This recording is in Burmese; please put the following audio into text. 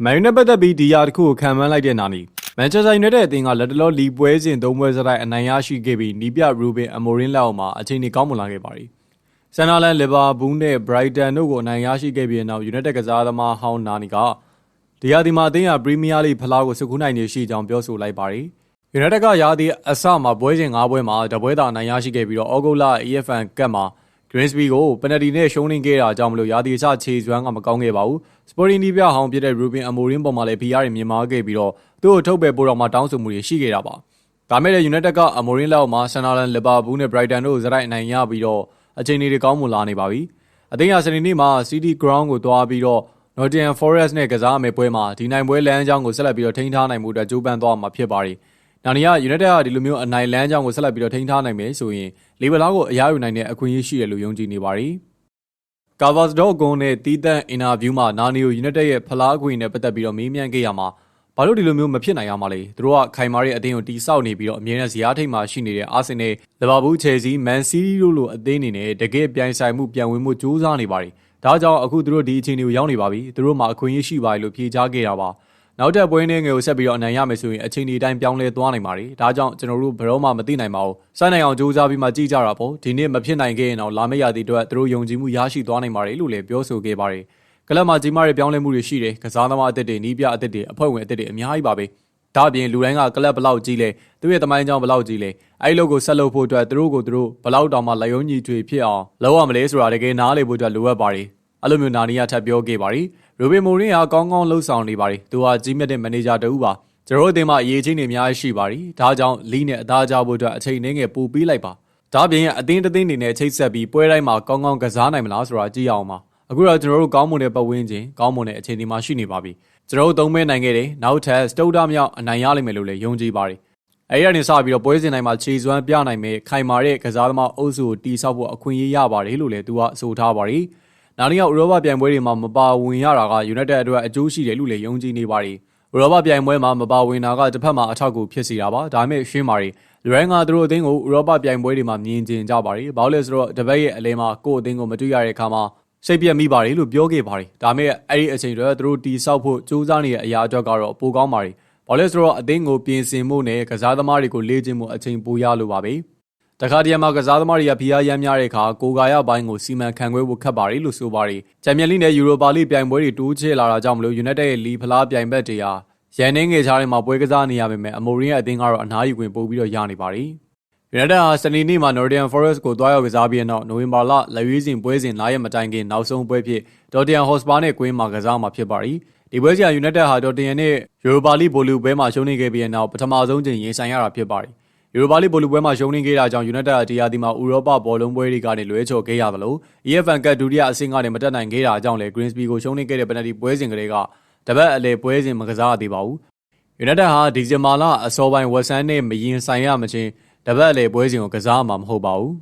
Man United ဘီဒီယာတစ်ခုကိုခံမှန်းလိုက်တဲ့နာနီ Manchester United အသင်းကလက်တလောလီပွဲစဉ်၃ပွဲစတိုက်အနိုင်ရရှိခဲ့ပြီးနီးပြ Ruben Amorim လက်အောက်မှာအခြေအနေကောင်းမွန်လာခဲ့ပါတယ်။ Sunderland, Liverpool နဲ့ Brighton တို့ကိုအနိုင်ရရှိခဲ့ပြီးနောက် United ကစားသမားဟောင်းနာနီကဒီရာသီမှာအသင်းဟာ Premier League ဖလားကိုစကူးနိုင်နေရှိကြောင်းပြောဆိုလိုက်ပါတယ်။ United ကရာသီအစမှာပွဲစဉ်၅ပွဲမှာတပွဲသာအနိုင်ရရှိခဲ့ပြီးတော့ ဩဂုတ်လ EFL ကပ်မှာGrimsby ကိုပယ်နယ်တီနဲ့ရှုံးနိမ့်ခဲ့တာကြောင့်မလို့ရာသီအစခြေစွမ်းကမကောင်းခဲ့ပါဘူး။ Sporting နီးပြဟောင်းဖြစ်တဲ့ Ruben Amorim ပေါ်မှာလည်း PR တွေမြင်မာခဲ့ပြီးတော့သူ့ကိုထုတ်ပယ်ပို့တော့မှတောင်းဆိုမှုတွေရှိခဲ့တာပါ။ဒါမဲ့လည်း United က Amorim လက်အောက်မှာ Sunderland, Liverpool နဲ့ Brighton တို့ကိုဇက်တိုက်အနိုင်ရပြီးတော့အခြေအနေတွေကောင်းမွန်လာနေပါပြီ။အသင်းဟာစနေနေ့မှာ City Ground ကိုသွားပြီးတော့ Nottingham Forest နဲ့ကစားမယ့်ပွဲမှာဒီနိုင်ပွဲလမ်းကြောင်းကိုဆက်လက်ပြီးတော့ထိန်းထားနိုင်မှုအတွက်ကြိုးပမ်းသွားမှာဖြစ်ပါတယ်။နောက်နေ့က United ကဒီလိုမျိုးအနိုင်လမ်းကြောင်းကိုဆက်လက်ပြီးတော့ထိန်းထားနိုင်မယ်ဆိုရင်လီဗာပူးကိုအရားယူနိုင်တဲ့အခွင့်အရေးရှိတယ်လို့ယုံကြည်နေပါတယ်။ Cavs.com နဲ့တီးသန့်အင်တာဗျူးမှာနာနီယို United ရဲ့ဖလားခွင့်နဲ့ပတ်သက်ပြီးတော့မေးမြန်းခဲ့ရမှာဘာလို့ဒီလိုမျိုးမဖြစ်နိုင်ရမှာလဲသူတို့ကခိုင်မာတဲ့အသင်းကိုတီးဆောက်နေပြီးတော့အမြဲတမ်းဇယားထိပ်မှာရှိနေတဲ့အာဆင်နယ်လီဗာပူးချယ်ဆီမန်စီးတီးတို့လိုအသင်းတွေနဲ့တကယ်ပြိုင်ဆိုင်မှုပြန်ဝင်မှုစူးစမ်းနေပါတယ်ဒါကြောင့်အခုသူတို့ဒီအခြေအနေကိုရောက်နေပါပြီသူတို့မှာအခွင့်အရေးရှိပါတယ်လို့ဖြေကြားခဲ့တာပါနောက်တဲ့ပွဲနေ့ငယ်ကိုဆက်ပြီးတော့အနိုင်ရမယ်ဆိုရင်အခြေအနေအတိုင်းပြောင်းလဲသွားနိုင်ပါတယ်ဒါကြောင့်ကျွန်တော်တို့ဘယ်တော့မှမသိနိုင်ပါဘူးစနိုင်အောင်စူးစမ်းပြီးမှကြည့်ကြတာပေါ့ဒီနေ့မဖြစ်နိုင်ခဲ့ရင်တော့လာမယ့်ရာသီအတွက်သူတို့ယုံကြည်မှုရရှိသွားနိုင်ပါတယ်လို့လည်းပြောဆိုခဲ့ပါတယ်ကလပ်မှာကြီးမားတဲ့ပြောင်းလဲမှုတွေရှိတယ်ကစားသမားအသစ်တွေနီးပြအသစ်တွေအဖွဲ့ဝင်အသစ်တွေအများကြီးပါပဲဒါအပြင်လူတိုင်းကကလပ်ဘလောက်ကြီးလဲသူ့ရဲ့သမိုင်းကြောင်းဘလောက်ကြီးလဲအဲ့လိုကိုဆက်လုပ်ဖို့အတွက်သူတို့ဘလောက်တောင်မှလက်ယုံညီထွေဖြစ်အောင်လုပ်ရမလဲဆိုတာတကယ်နားလေဖို့အတွက်လိုအပ်ပါတယ်အဲ့လိုမျိုးနာနီယာထပ်ပြောခဲ့ပါတယ်ရိုဘင်မိုရင်ဟာကောင်းကောင်းလှုပ်ဆောင်နေပါတယ်သူဟာကြီးမြတ်တဲ့မန်နေဂျာတူပါကျွန်တော်တို့အသင်းမှာအရေးချင်းတွေအများကြီးရှိပါတယ်ဒါကြောင့်လီနဲ့အသားကြဖို့အတွက်အချိန်နှင်းငယ်ပို့ပေးလိုက်ပါဒါအပြင်အသင်းတစ်သင်းတွေနဲ့ချိတ်ဆက်ပြီးပွဲတိုင်းမှာကောင်းကောင်းကစားနိုင်မလားဆိုတာကြည့်အောင်ပါအခုတော့ကျွန်တော်တို့ကောင်းမွန်တဲ့ပတ်ဝန်းကျင်ကောင်းမွန်တဲ့အခြေအနေမှာရှိနေပါပြီကျွန်တော်တို့သုံးမဲနိုင်ခဲ့တယ်နောက်ထပ်စတုဒ္ဒမြောက်အနိုင်ရလိမ့်မယ်လို့လည်းယုံကြည်ပါတယ်အဲ့ဒီကနေစပြီးတော့ပွဲစဉ်တိုင်းမှာခြေစွမ်းပြနိုင်မယ်ခိုင်မာတဲ့ကစားသမားအုပ်စုကိုတီးဆောက်ဖို့အခွင့်အရေးရပါတယ်လို့လည်းသူကဆိုထားပါတယ်နာနီကဥရောပပြိုင်ပွဲတွေမှာမပါဝင်ရတာက United အတွက်အကျိုးရှိတယ်လို့လည်းယုံကြည်နေပါတယ်ဥရောပပြိုင်ပွဲမှာမပါဝင်တာကတစ်ဖက်မှာအထောက်အကူဖြစ်စေတာပါဒါပေမဲ့ရှင်းပါတယ်လူတိုင်းကသူတို့အသင်းကိုဥရောပပြိုင်ပွဲတွေမှာမြင်ကျင်ကြပါတယ်ဘာလို့လဲဆိုတော့တပတ်ရဲ့အလဲမှာကိုယ့်အသင်းကိုမတွေ့ရတဲ့အခါမှာစိတ်ပြတ်မိပါတယ်လို့ပြောခဲ့ပါတယ်ဒါမဲ့အဲ့ဒီအချိန်တွေသူတို့တီဆောက်ဖို့စူးစမ်းနေတဲ့အရာအတွက်ကတော့ပိုကောင်းပါတယ်ဘာလို့လဲဆိုတော့အသင်းကိုပြင်ဆင်မှုနဲ့ကစားသမားတွေကိုလေ့ကျင့်မှုအချိန်ပိုရလို့ပါပဲတခါတရံမှာကစားသမားတွေကဖိအားရမ်းများတဲ့အခါကိုကာယပိုင်းကိုစီမံခန့်ခွဲဖို့ခက်ပါတယ်လို့ဆိုပါတယ်ချန်ပီယံလိနဲ့ယူရိုပါလိပြိုင်ပွဲတွေတိုးချဲ့လာတာကြောင့်မလို့ United ရဲ့လီဖလားပြိုင်ဘက်တွေဟာရန်နေငယ်ချားတွေမှာပွဲကစားနေရပေမဲ့အမိုရင်ရဲ့အသင်းကတော့အနားယူခွင့်ပို့ပြီးတော့ရနေပါတယ်United ဟာစနေနေ့မှာ Nottingham Forest ကိုတွားရောက်ကစားပြီးတဲ့နောက်နိုဝင်ဘာလလက်ရွေးစင်ပွဲစဉ်9ရက်မတိုင်ခင်နောက်ဆုံးပွဲဖြစ် Tottenham Hotspur နဲ့ကွင်းမှာကစားမှာဖြစ်ပါတယ်ဒီပွဲစဉ် United ဟာ Tottenham နဲ့ Europa League ဘောလုံးပွဲမှာရှုံးနိမ့်ခဲ့ပြီးတဲ့နောက်ပထမဆုံးချိန်ရင်ဆိုင်ရတာဖြစ်ပါတယ်Europa League ဘောလုံးပွဲမှာရှုံးနိမ့်ခဲ့တာကြောင့် United ဟာတရားဒီမှာဥရောပဘောလုံးပွဲတွေကနေလွဲချော်ခဲ့ရသလို EFL ကဒုတိယအဆင့်ကနေမတက်နိုင်ခဲ့တာကြောင့်လည်း Grimsby ကိုရှုံးနိမ့်ခဲ့တဲ့ပယ်နယ်တီပွဲစဉ်ကလေးကတပတ်အလဲပွဲစဉ်မကစားရသေးပါဘူး United ဟာဒီဇင်ဘာလအစောပိုင်း West Ham နဲ့မရင်ဆိုင်ရမချင်းတပတ်အလဲပွဲစဉ်ကိုကစားမှာမဟုတ်ပါဘူး